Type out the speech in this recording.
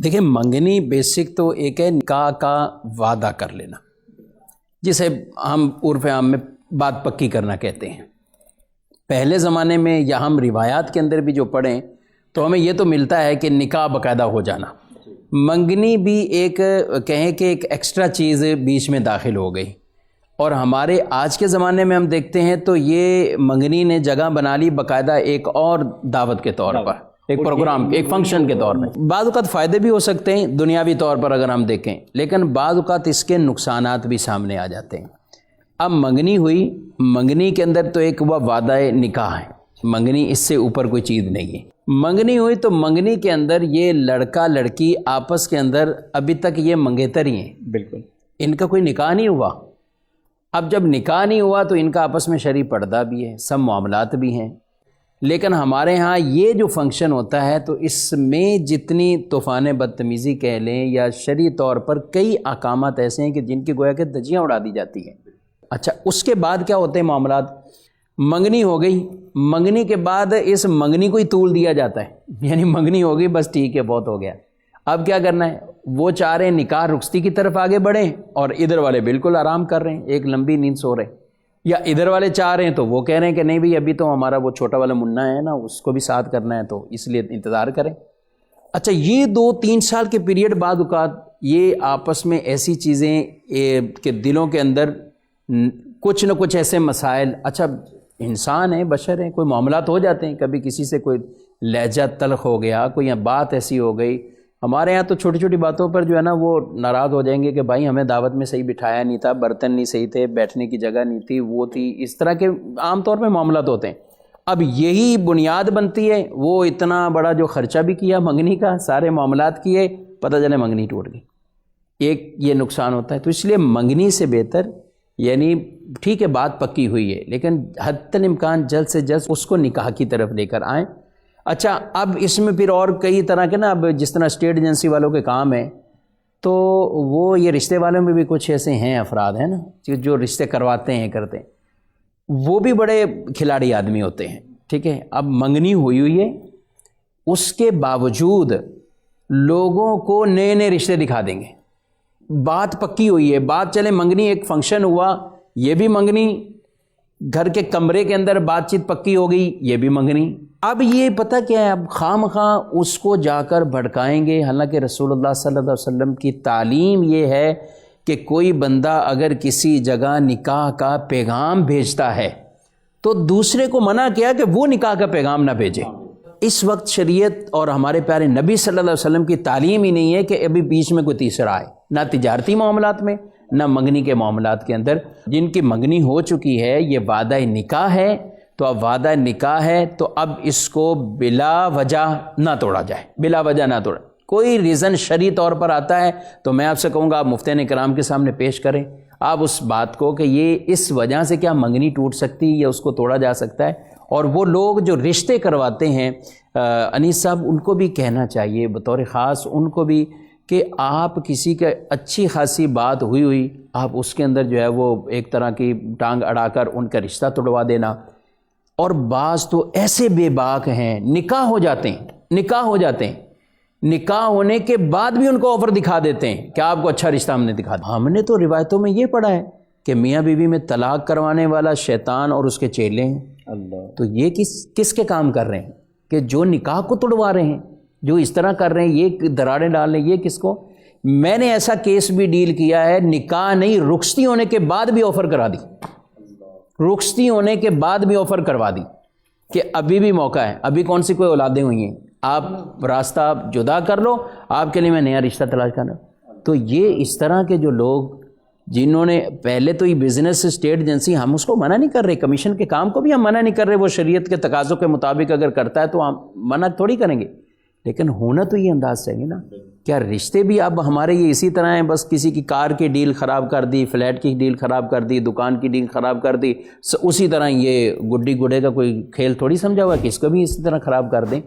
دیکھیں منگنی بیسک تو ایک ہے نکاح کا وعدہ کر لینا، جسے ہم عرف عام میں بات پکی کرنا کہتے ہیں۔ پہلے زمانے میں یا ہم روایات کے اندر بھی جو پڑھیں تو ہمیں یہ تو ملتا ہے کہ نکاح باقاعدہ ہو جانا، منگنی بھی ایک کہیں کہ ایک ایکسٹرا چیز بیچ میں داخل ہو گئی۔ اور ہمارے آج کے زمانے میں ہم دیکھتے ہیں تو یہ منگنی نے جگہ بنا لی باقاعدہ ایک اور دعوت کے طور پر، ایک پروگرام، ایک فنکشن کے طور پر۔ بعض اوقات فائدے بھی ہو سکتے ہیں دنیاوی طور پر اگر ہم دیکھیں، لیکن بعض اوقات اس کے نقصانات بھی سامنے آ جاتے ہیں۔ اب منگنی ہوئی، منگنی کے اندر تو ایک وہ وعدہ نکاح ہے، منگنی اس سے اوپر کوئی چیز نہیں ہے۔ منگنی ہوئی تو منگنی کے اندر یہ لڑکا لڑکی آپس کے اندر ابھی تک یہ منگیتر ہی ہیں، بالکل ان کا کوئی نکاح نہیں ہوا۔ اب جب نکاح نہیں ہوا تو ان کا آپس میں شرعی پردہ بھی ہے، سب معاملات بھی ہیں، لیکن ہمارے ہاں یہ جو فنکشن ہوتا ہے تو اس میں جتنی طوفان بدتمیزی کہہ لیں یا شرعی طور پر کئی احکامات ایسے ہیں کہ جن کی گویا کہ دھجیاں اڑا دی جاتی ہیں۔ اچھا، اس کے بعد کیا ہوتے ہیں معاملات؟ منگنی ہو گئی، منگنی کے بعد اس منگنی کو ہی طول دیا جاتا ہے، یعنی منگنی ہو گئی بس ٹھیک ہے بہت ہو گیا، اب کیا کرنا ہے؟ وہ چاہ رہے ہیں نکاح رخصتی کی طرف آگے بڑھیں اور ادھر والے بالکل آرام کر رہے ہیں، ایک لمبی نیند سو رہے ہیں، یا ادھر والے چاہ رہے ہیں تو وہ کہہ رہے ہیں کہ نہیں بھئی ابھی تو ہمارا وہ چھوٹا والا منا ہے نا اس کو بھی ساتھ کرنا ہے تو اس لیے انتظار کریں۔ اچھا، یہ 2-3 سال کے پیریڈ بعد اوقات یہ آپس میں ایسی چیزیں کہ دلوں کے اندر کچھ نہ کچھ ایسے مسائل، اچھا انسان ہیں، بشر ہیں، کوئی معاملات ہو جاتے ہیں، کبھی کسی سے کوئی لہجہ تلخ ہو گیا، کوئی بات ایسی ہو گئی۔ ہمارے ہاں تو چھوٹی چھوٹی باتوں پر جو ہے نا وہ ناراض ہو جائیں گے کہ بھائی ہمیں دعوت میں صحیح بٹھایا نہیں تھا، برتن نہیں صحیح تھے، بیٹھنے کی جگہ نہیں تھی، وہ تھی، اس طرح کے عام طور پہ معاملات ہوتے ہیں۔ اب یہی بنیاد بنتی ہے، وہ اتنا بڑا جو خرچہ بھی کیا منگنی کا، سارے معاملات کیے، پتہ چلے منگنی ٹوٹ گئی، ایک یہ نقصان ہوتا ہے۔ تو اس لیے منگنی سے بہتر، یعنی ٹھیک ہے بات پکی ہوئی ہے لیکن حتی الامکان جلد سے جلد اس کو نکاح کی طرف لے کر آئیں۔ اچھا، اب اس میں پھر اور کئی طرح کے نا، اب جس طرح اسٹیٹ ایجنسی والوں کے کام ہیں تو وہ یہ رشتے والوں میں بھی کچھ ایسے ہیں افراد ہیں نا جو رشتے کرواتے ہیں کرتے ہیں، وہ بھی بڑے کھلاڑی آدمی ہوتے ہیں، ٹھیک ہے۔ اب منگنی ہوئی ہے، اس کے باوجود لوگوں کو نئے نئے رشتے دکھا دیں گے، بات پکی ہوئی ہے، بات چلے منگنی ایک فنکشن ہوا، یہ بھی منگنی، گھر کے کمرے کے اندر بات چیت پکی ہو گئی، یہ بھی منگنی۔ اب یہ پتہ کیا ہے، اب خام خواہ اس کو جا کر بھڑکائیں گے، حالانکہ رسول اللہ صلی اللہ علیہ وسلم کی تعلیم یہ ہے کہ کوئی بندہ اگر کسی جگہ نکاح کا پیغام بھیجتا ہے تو دوسرے کو منع کیا کہ وہ نکاح کا پیغام نہ بھیجے۔ اس وقت شریعت اور ہمارے پیارے نبی صلی اللہ علیہ وسلم کی تعلیم ہی نہیں ہے کہ ابھی بیچ میں کوئی تیسرا آئے، نہ تجارتی معاملات میں نہ منگنی کے معاملات کے اندر۔ جن کی منگنی ہو چکی ہے، یہ وعدہ نکاح ہے، تو اب وعدہ نکاح ہے تو اب اس کو بلا وجہ نہ توڑا جائے، بلا وجہ نہ توڑا۔ کوئی ریزن شرعی طور پر آتا ہے تو میں آپ سے کہوں گا آپ مفتیان کرام کے سامنے پیش کریں آپ اس بات کو کہ یہ اس وجہ سے کیا منگنی ٹوٹ سکتی یا اس کو توڑا جا سکتا ہے۔ اور وہ لوگ جو رشتے کرواتے ہیں انیس صاحب، ان کو بھی کہنا چاہیے بطور خاص، ان کو بھی کہ آپ کسی کا اچھی خاصی بات ہوئی آپ اس کے اندر جو ہے وہ ایک طرح کی ٹانگ اڑا کر ان کا رشتہ توڑوا دینا۔ اور بعض تو ایسے بے باک ہیں، نکاح ہو جاتے ہیں، نکاح ہونے کے بعد بھی ان کو آفر دکھا دیتے ہیں کہ آپ کو اچھا رشتہ ہم نے دکھا دیا۔ ہم نے تو روایتوں میں یہ پڑھا ہے کہ میاں بیوی میں طلاق کروانے والا شیطان اور اس کے چیلے ہیں۔ اللہ، تو یہ کس کے کام کر رہے ہیں کہ جو نکاح کو توڑوا رہے ہیں، جو اس طرح کر رہے ہیں، یہ دراڑیں ڈال رہے ہیں، یہ کس کو؟ میں نے ایسا کیس بھی ڈیل کیا ہے، نکاح نہیں رخصتی ہونے کے بعد بھی آفر کرا دی، رخصتی ہونے کے بعد بھی آفر کروا دی کہ ابھی بھی موقع ہے، ابھی کون سی کوئی اولادیں ہوئی ہیں، آپ راستہ جدا کر لو، آپ کے لیے میں نیا رشتہ تلاش کرنا۔ تو یہ اس طرح کے جو لوگ جنہوں نے پہلے تو یہ بزنس اسٹیٹ ایجنسی، ہم اس کو منع نہیں کر رہے، کمیشن کے کام کو بھی ہم منع نہیں کر رہے، وہ شریعت کے تقاضوں کے مطابق اگر کرتا ہے تو ہم منع تھوڑی کریں گے، لیکن ہونا تو یہ انداز چاہیے نا۔ کیا رشتے بھی اب ہمارے یہ اسی طرح ہیں، بس کسی کی کار کی ڈیل خراب کر دی، فلیٹ کی ڈیل خراب کر دی، دکان کی ڈیل خراب کر دی، اسی طرح یہ گڈی گڈے کا کوئی کھیل تھوڑی سمجھا ہوا کہ اس کو بھی اسی طرح خراب کر دیں۔